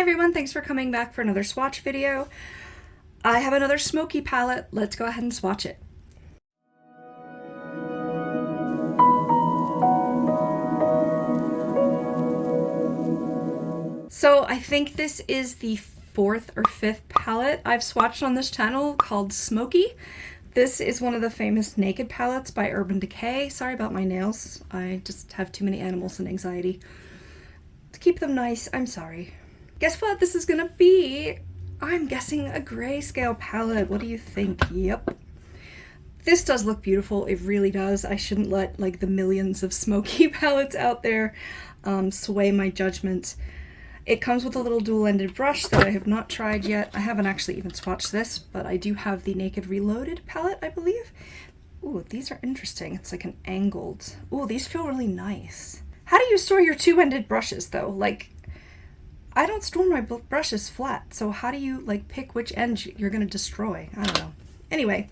everyone, thanks for coming back for another swatch video. I have another Smoky palette. Let's go ahead and swatch it. So I think this is the fourth or fifth palette I've swatched on this channel called Smoky. This is one of the famous naked palettes by Urban Decay. Sorry about my nails. I just have too many animals and anxiety. To keep them nice, I'm sorry. Guess what this is gonna be? I'm guessing a grayscale palette. What do you think? Yep. This does look beautiful. It really does. I shouldn't let like the millions of Smoky palettes out there sway my judgment. It comes with a little dual-ended brush that I have not tried yet. I haven't actually even swatched this, but I do have the Naked Reloaded palette, I believe. Ooh, these are interesting. It's like an angled. Ooh, these feel really nice. How do you store your two-ended brushes though? Like, I don't store my brushes flat, so how do you like pick which end you're gonna destroy? I don't know. Anyway,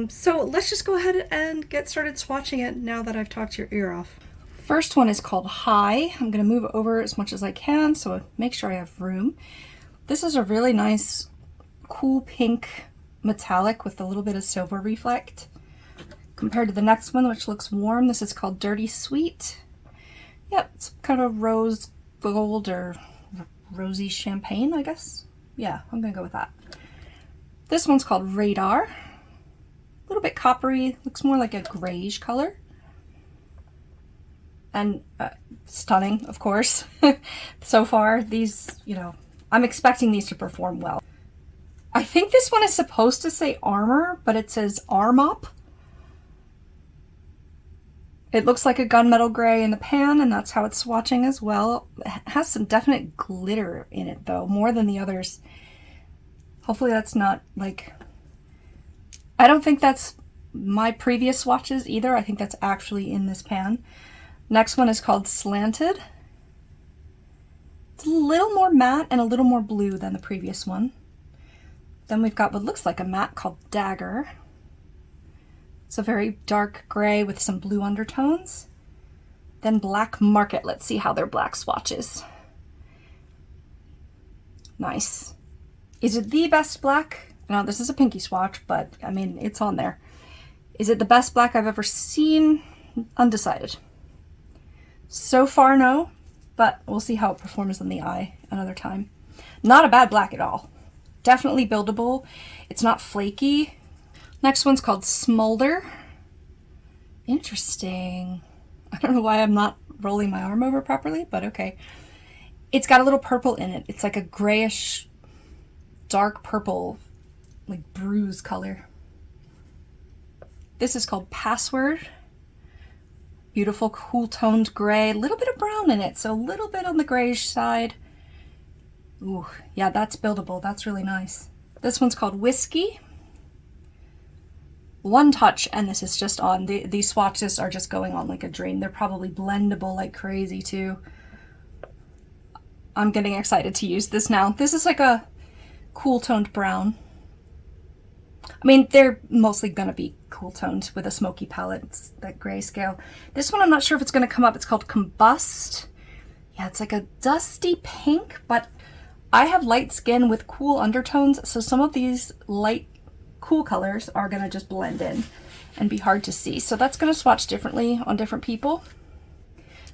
so let's just go ahead and get started swatching it now that I've talked your ear off. First one is called High. I'm gonna move over as much as I can, so make sure I have room. This is a really nice, cool pink metallic with a little bit of silver reflect. Compared to the next one, which looks warm, this is called Dirty Sweet. Yep, it's kind of rose gold or rosy champagne, I guess. Yeah, I'm gonna go with that. This one's called Radar. A little bit coppery, looks more like a grayish color. And stunning, of course. So far, these, you know, I'm expecting these to perform well. I think this one is supposed to say Armor, but it says Arm Up. It looks like a gunmetal gray in the pan, and that's how it's swatching as well. It has some definite glitter in it, though, more than the others. Hopefully that's not, like... I don't think that's my previous swatches either. I think that's actually in this pan. Next one is called Slanted. It's a little more matte and a little more blue than the previous one. Then we've got what looks like a matte called Dagger. It's a very dark gray with some blue undertones. Then Black Market. Let's see how their black swatches. Nice. Is it the best black? No, this is a pinky swatch, but I mean, it's on there. Is it the best black I've ever seen? Undecided. So far, no, but we'll see how it performs in the eye another time. Not a bad black at all. Definitely buildable. It's not flaky. Next one's called Smolder. Interesting. I don't know why I'm not rolling my arm over properly, but okay. It's got a little purple in it. It's like a grayish, dark purple, like bruise color. This is called Password. Beautiful, cool toned gray, a little bit of brown in it, so a little bit on the grayish side. Ooh, yeah, that's buildable. That's really nice. This one's called Whiskey. One touch, and this is just on. These swatches are just going on like a dream. They're probably blendable like crazy too. I'm getting excited to use this now. This is like a cool toned brown. I mean, they're mostly gonna be cool toned with a Smoky palette. It's that grayscale. This one I'm not sure if it's gonna come up. It's called Combust. Yeah, it's like a dusty pink, but I have light skin with cool undertones, so some of these light, cool colors are gonna just blend in and be hard to see. So that's gonna swatch differently on different people.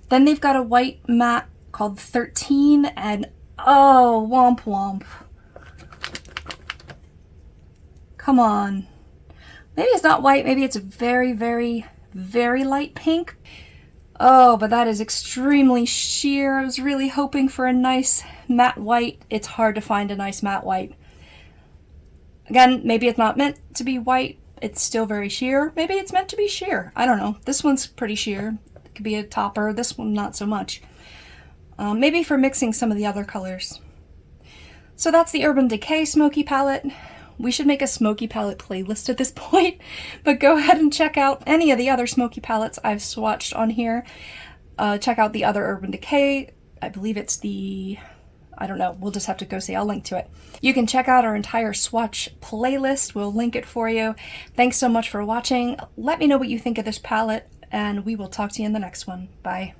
Then they've got a white matte called 13, and oh, womp womp. Come on. Maybe it's not white, maybe it's a very, very, very light pink. Oh, but that is extremely sheer. I was really hoping for a nice matte white. It's hard to find a nice matte white. Again, maybe it's not meant to be white. It's still very sheer. Maybe it's meant to be sheer. I don't know. This one's pretty sheer. It could be a topper. This one, not so much. Maybe for mixing some of the other colors. So that's the Urban Decay Smoky palette. We should make a Smoky palette playlist at this point, but go ahead and check out any of the other Smoky palettes I've swatched on here. Check out the other Urban Decay. I believe it's the, I don't know, we'll just have to go see. I'll link to it. You can check out our entire swatch playlist. We'll link it for you. Thanks so much for watching. Let me know what you think of this palette, and we will talk to you in the next one. Bye.